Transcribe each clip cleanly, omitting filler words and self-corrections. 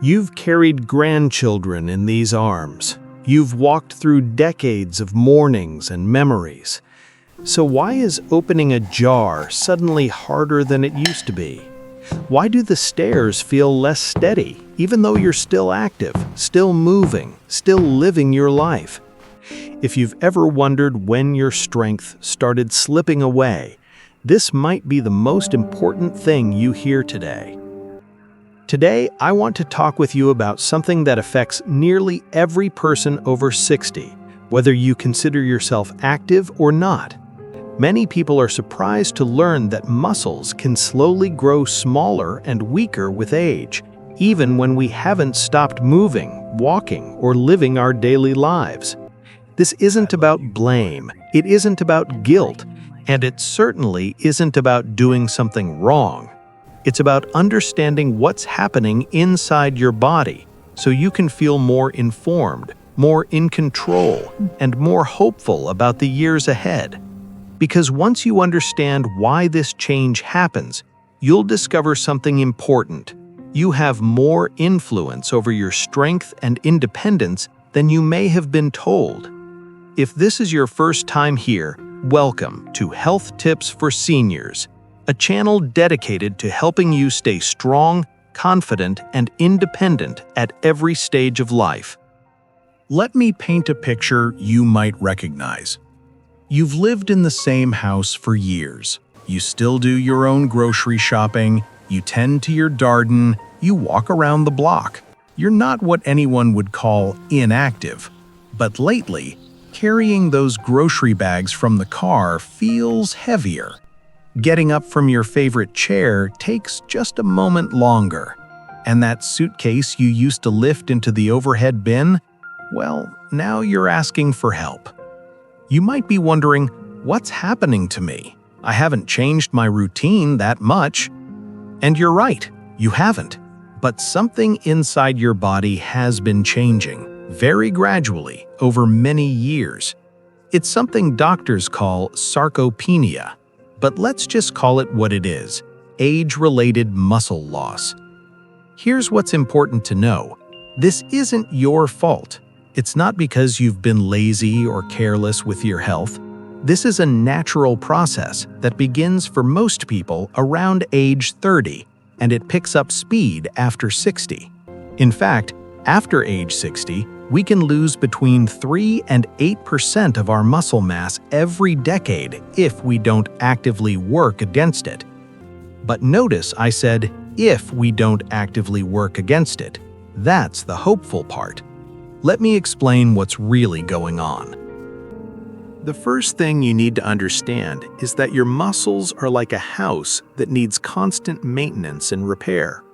You've carried grandchildren in these arms. You've walked through decades of mornings and memories. So why is opening a jar suddenly harder than it used to be? Why do the stairs feel less steady, even though you're still active, still moving, still living your life? If you've ever wondered when your strength started slipping away, this might be the most important thing you hear today. Today, I want to talk with you about something that affects nearly every person over 60, whether you consider yourself active or not. Many people are surprised to learn that muscles can slowly grow smaller and weaker with age, even when we haven't stopped moving, walking, or living our daily lives. This isn't about blame, it isn't about guilt, and it certainly isn't about doing something wrong. It's about understanding what's happening inside your body so you can feel more informed, more in control, and more hopeful about the years ahead. Because once you understand why this change happens, you'll discover something important. You have more influence over your strength and independence than you may have been told. If this is your first time here, welcome to Health Tips for Seniors, a channel dedicated to helping you stay strong, confident, and independent at every stage of life. Let me paint a picture you might recognize. You've lived in the same house for years. You still do your own grocery shopping, you tend to your garden, you walk around the block. You're not what anyone would call inactive. But lately, carrying those grocery bags from the car feels heavier. Getting up from your favorite chair takes just a moment longer. And that suitcase you used to lift into the overhead bin? Well, now you're asking for help. You might be wondering, what's happening to me? I haven't changed my routine that much. And you're right, you haven't. But something inside your body has been changing, very gradually, over many years. It's something doctors call sarcopenia. But let's just call it what it is, age-related muscle loss. Here's what's important to know. This isn't your fault. It's not because you've been lazy or careless with your health. This is a natural process that begins for most people around age 30, and it picks up speed after 60. In fact, after age 60, we can lose between 3 and 8% of our muscle mass every decade if we don't actively work against it. But notice I said, if we don't actively work against it. That's the hopeful part. Let me explain what's really going on. The first thing you need to understand is that your muscles are like a house that needs constant maintenance and repair.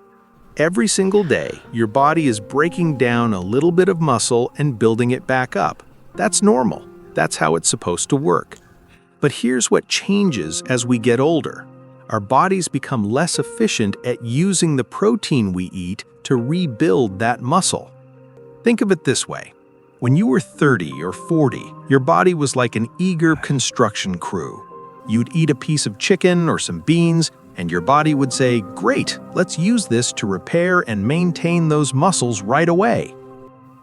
Every single day, your body is breaking down a little bit of muscle and building it back up. That's normal. That's how it's supposed to work. But here's what changes as we get older. Our bodies become less efficient at using the protein we eat to rebuild that muscle. Think of it this way. When you were 30 or 40, your body was like an eager construction crew. You'd eat a piece of chicken or some beans, and your body would say, "Great, let's use this to repair and maintain those muscles right away."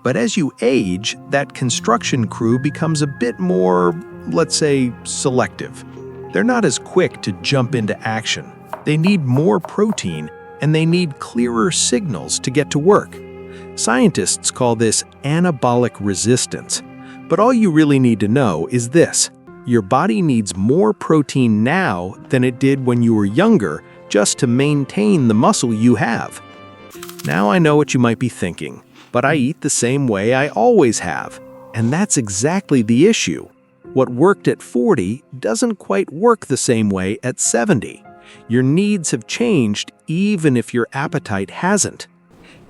But as you age, that construction crew becomes a bit more, let's say, selective. They're not as quick to jump into action. They need more protein, and they need clearer signals to get to work. Scientists call this anabolic resistance. But all you really need to know is this. Your body needs more protein now than it did when you were younger just to maintain the muscle you have. Now I know what you might be thinking, but I eat the same way I always have. And that's exactly the issue. What worked at 40 doesn't quite work the same way at 70. Your needs have changed even if your appetite hasn't.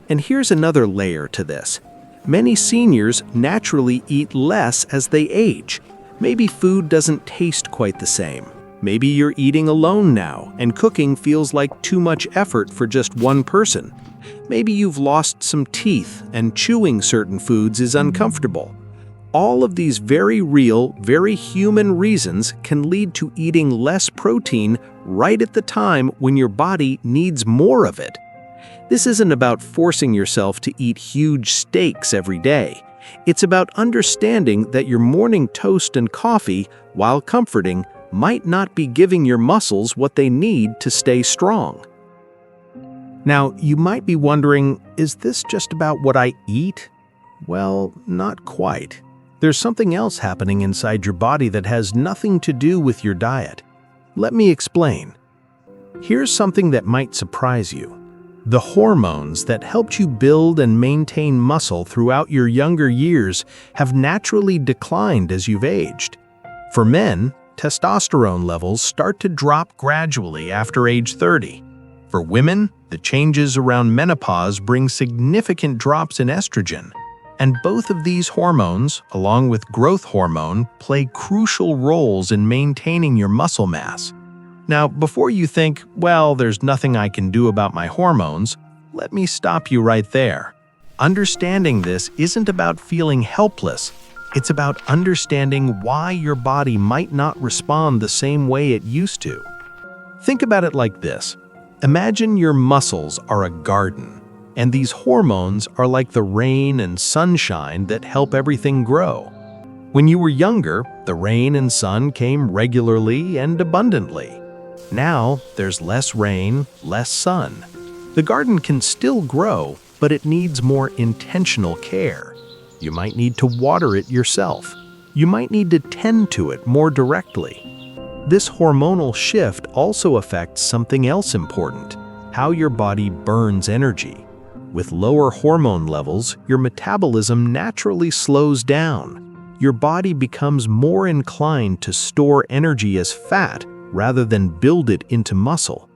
And here's another layer to this. Many seniors naturally eat less as they age. Maybe food doesn't taste quite the same. Maybe you're eating alone now, and cooking feels like too much effort for just one person. Maybe you've lost some teeth, and chewing certain foods is uncomfortable. All of these very real, very human reasons can lead to eating less protein right at the time when your body needs more of it. This isn't about forcing yourself to eat huge steaks every day. It's about understanding that your morning toast and coffee, while comforting, might not be giving your muscles what they need to stay strong. Now, you might be wondering, is this just about what I eat? Well, not quite. There's something else happening inside your body that has nothing to do with your diet. Let me explain. Here's something that might surprise you. The hormones that helped you build and maintain muscle throughout your younger years have naturally declined as you've aged. For men, testosterone levels start to drop gradually after age 30. For women, the changes around menopause bring significant drops in estrogen. And both of these hormones, along with growth hormone, play crucial roles in maintaining your muscle mass. Now, before you think, well, there's nothing I can do about my hormones, let me stop you right there. Understanding this isn't about feeling helpless. It's about understanding why your body might not respond the same way it used to. Think about it like this. Imagine your muscles are a garden, and these hormones are like the rain and sunshine that help everything grow. When you were younger, the rain and sun came regularly and abundantly. Now, there's less rain, less sun. The garden can still grow, but it needs more intentional care. You might need to water it yourself. You might need to tend to it more directly. This hormonal shift also affects something else important: how your body burns energy. With lower hormone levels, your metabolism naturally slows down. Your body becomes more inclined to store energy as fat rather than build it into muscle.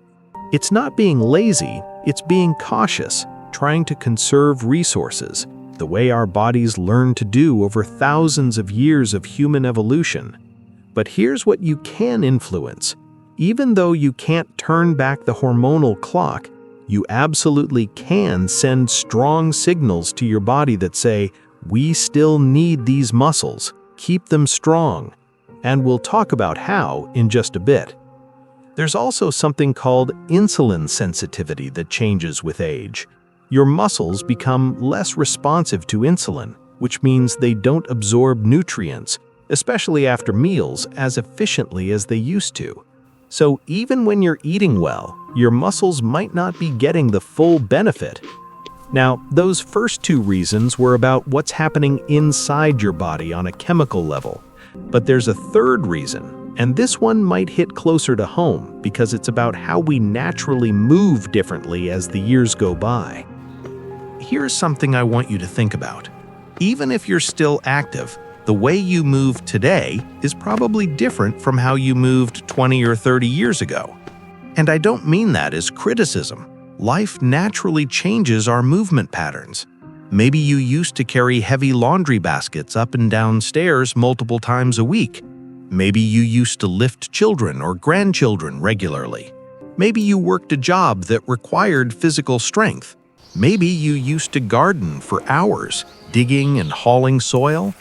It's not being lazy, it's being cautious, trying to conserve resources, the way our bodies learn to do over thousands of years of human evolution. But here's what you can influence. Even though you can't turn back the hormonal clock, you absolutely can send strong signals to your body that say, we still need these muscles, keep them strong. And we'll talk about how in just a bit. There's also something called insulin sensitivity that changes with age. Your muscles become less responsive to insulin, which means they don't absorb nutrients, especially after meals, as efficiently as they used to. So even when you're eating well, your muscles might not be getting the full benefit. Now, those first two reasons were about what's happening inside your body on a chemical level. But there's a third reason, and this one might hit closer to home because it's about how we naturally move differently as the years go by. Here's something I want you to think about. Even if you're still active, the way you move today is probably different from how you moved 20 or 30 years ago. And I don't mean that as criticism. Life naturally changes our movement patterns. Maybe you used to carry heavy laundry baskets up and down stairs multiple times a week. Maybe you used to lift children or grandchildren regularly. Maybe you worked a job that required physical strength. Maybe you used to garden for hours, digging and hauling soil.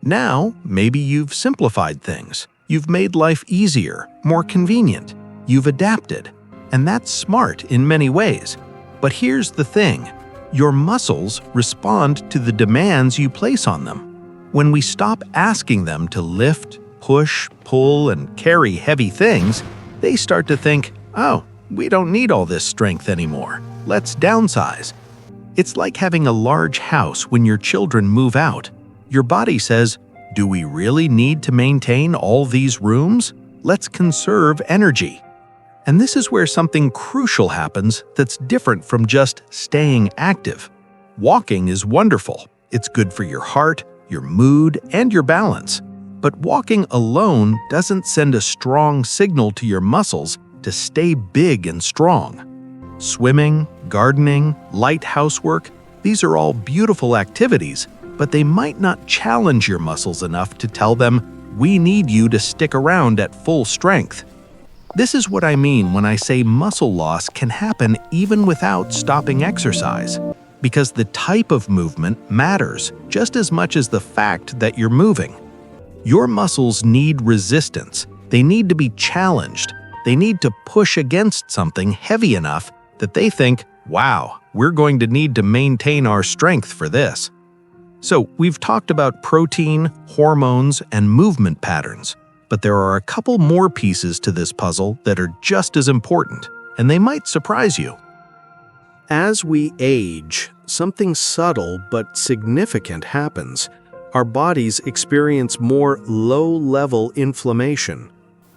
Now, maybe you've simplified things. You've made life easier, more convenient. You've adapted. And that's smart in many ways. But here's the thing. Your muscles respond to the demands you place on them. When we stop asking them to lift, push, pull, and carry heavy things, they start to think, oh, we don't need all this strength anymore. Let's downsize. It's like having a large house when your children move out. Your body says, do we really need to maintain all these rooms? Let's conserve energy. And this is where something crucial happens that's different from just staying active. Walking is wonderful. It's good for your heart, your mood, and your balance. But walking alone doesn't send a strong signal to your muscles to stay big and strong. Swimming, gardening, light housework, these are all beautiful activities, but they might not challenge your muscles enough to tell them, we need you to stick around at full strength. This is what I mean when I say muscle loss can happen even without stopping exercise, because the type of movement matters just as much as the fact that you're moving. Your muscles need resistance. They need to be challenged. They need to push against something heavy enough that they think, wow, We're going to need to maintain our strength for this. So, we've talked about protein, hormones, and movement patterns, but there are a couple more pieces to this puzzle that are just as important, and they might surprise you. As we age, something subtle but significant happens. Our bodies experience more low-level inflammation.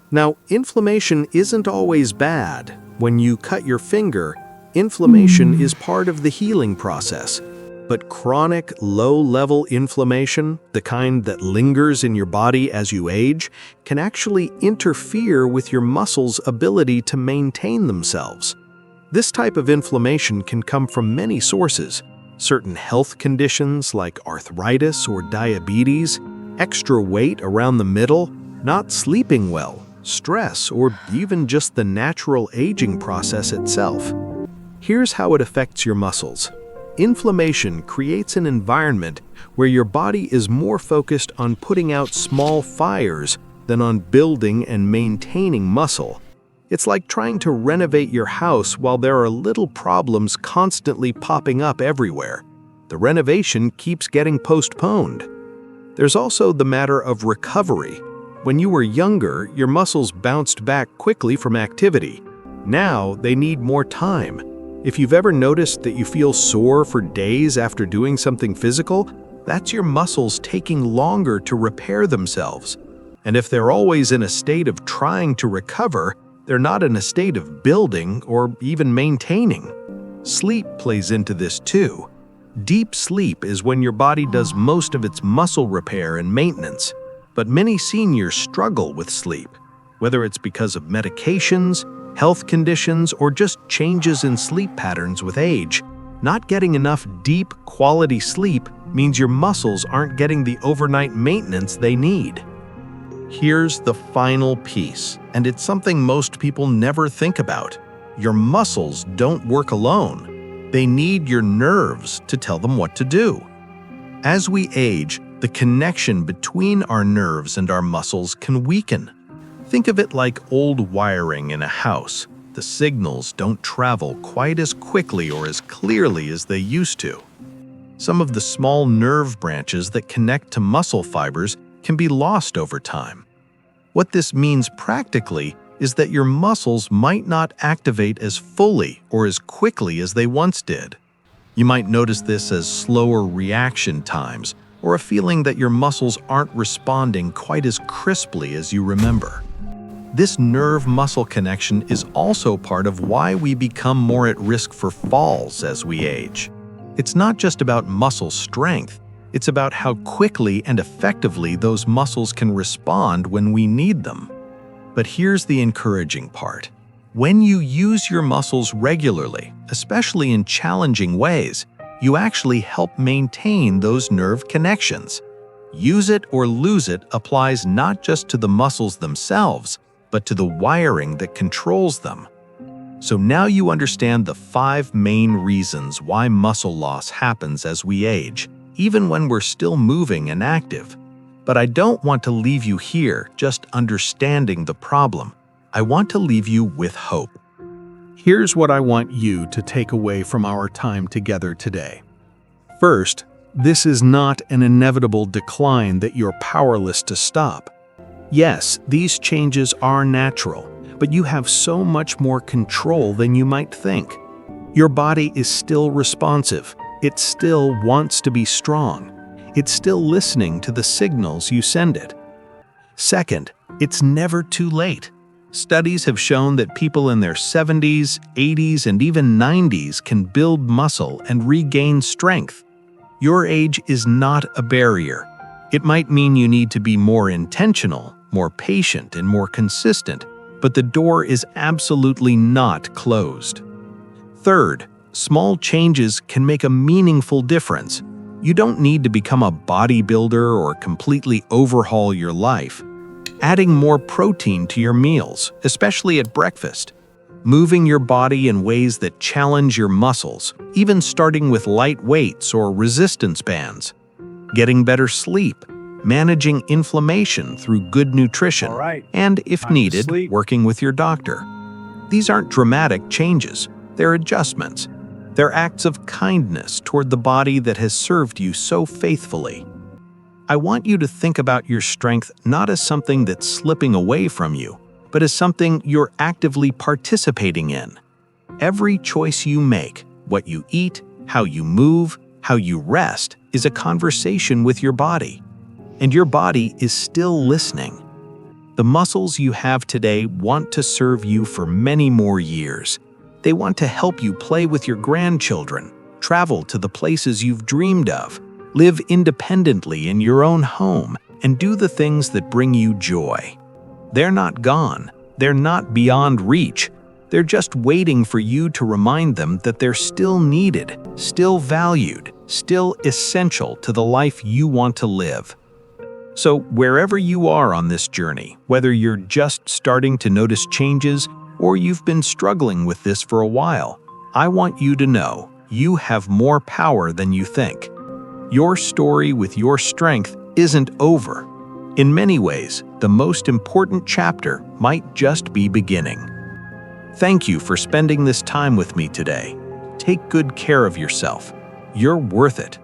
Now, inflammation isn't always bad. When you cut your finger, inflammation is part of the healing process. But chronic, low-level inflammation, the kind that lingers in your body as you age, can actually interfere with your muscles' ability to maintain themselves. This type of inflammation can come from many sources: certain health conditions like arthritis or diabetes, extra weight around the middle, not sleeping well, stress, or even just the natural aging process itself. Here's how it affects your muscles. Inflammation creates an environment where your body is more focused on putting out small fires than on building and maintaining muscle. It's like trying to renovate your house while there are little problems constantly popping up everywhere. The renovation keeps getting postponed. There's also the matter of recovery. When you were younger, your muscles bounced back quickly from activity. Now, they need more time. If you've ever noticed that you feel sore for days after doing something physical, that's your muscles taking longer to repair themselves. And if they're always in a state of trying to recover, they're not in a state of building or even maintaining. Sleep plays into this too. Deep sleep is when your body does most of its muscle repair and maintenance, but many seniors struggle with sleep, whether it's because of medications, health conditions, or just changes in sleep patterns with age. Not getting enough deep, quality sleep means your muscles aren't getting the overnight maintenance they need. Here's the final piece, and it's something most people never think about. Your muscles don't work alone. They need your nerves to tell them what to do. As we age, the connection between our nerves and our muscles can weaken. Think of it like old wiring in a house. The signals don't travel quite as quickly or as clearly as they used to. Some of the small nerve branches that connect to muscle fibers can be lost over time. What this means practically is that your muscles might not activate as fully or as quickly as they once did. You might notice this as slower reaction times or a feeling that your muscles aren't responding quite as crisply as you remember. This nerve-muscle connection is also part of why we become more at risk for falls as we age. It's not just about muscle strength, it's about how quickly and effectively those muscles can respond when we need them. But here's the encouraging part. When you use your muscles regularly, especially in challenging ways, you actually help maintain those nerve connections. Use it or lose it applies not just to the muscles themselves, but to the wiring that controls them. So now you understand the 5 main reasons why muscle loss happens as we age, even when we're still moving and active. But I don't want to leave you here just understanding the problem. I want to leave you with hope. Here's what I want you to take away from our time together today. First, this is not an inevitable decline that you're powerless to stop. Yes, these changes are natural, but you have so much more control than you might think. Your body is still responsive. It still wants to be strong. It's still listening to the signals you send it. Second, it's never too late. Studies have shown that people in their 70s, 80s, and even 90s can build muscle and regain strength. Your age is not a barrier. It might mean you need to be more intentional, more patient, and more consistent, but the door is absolutely not closed. Third, small changes can make a meaningful difference. You don't need to become a bodybuilder or completely overhaul your life. Adding more protein to your meals, especially at breakfast. Moving your body in ways that challenge your muscles, even starting with light weights or resistance bands. Getting better sleep. Managing inflammation through good nutrition, and, if needed, working with your doctor. These aren't dramatic changes, they're adjustments. They're acts of kindness toward the body that has served you so faithfully. I want you to think about your strength not as something that's slipping away from you, but as something you're actively participating in. Every choice you make, what you eat, how you move, how you rest, is a conversation with your body. And your body is still listening. The muscles you have today want to serve you for many more years. They want to help you play with your grandchildren, travel to the places you've dreamed of, live independently in your own home, and do the things that bring you joy. They're not gone. They're not beyond reach. They're just waiting for you to remind them that they're still needed, still valued, still essential to the life you want to live. So wherever you are on this journey, whether you're just starting to notice changes or you've been struggling with this for a while, I want you to know you have more power than you think. Your story with your strength isn't over. In many ways, the most important chapter might just be beginning. Thank you for spending this time with me today. Take good care of yourself. You're worth it.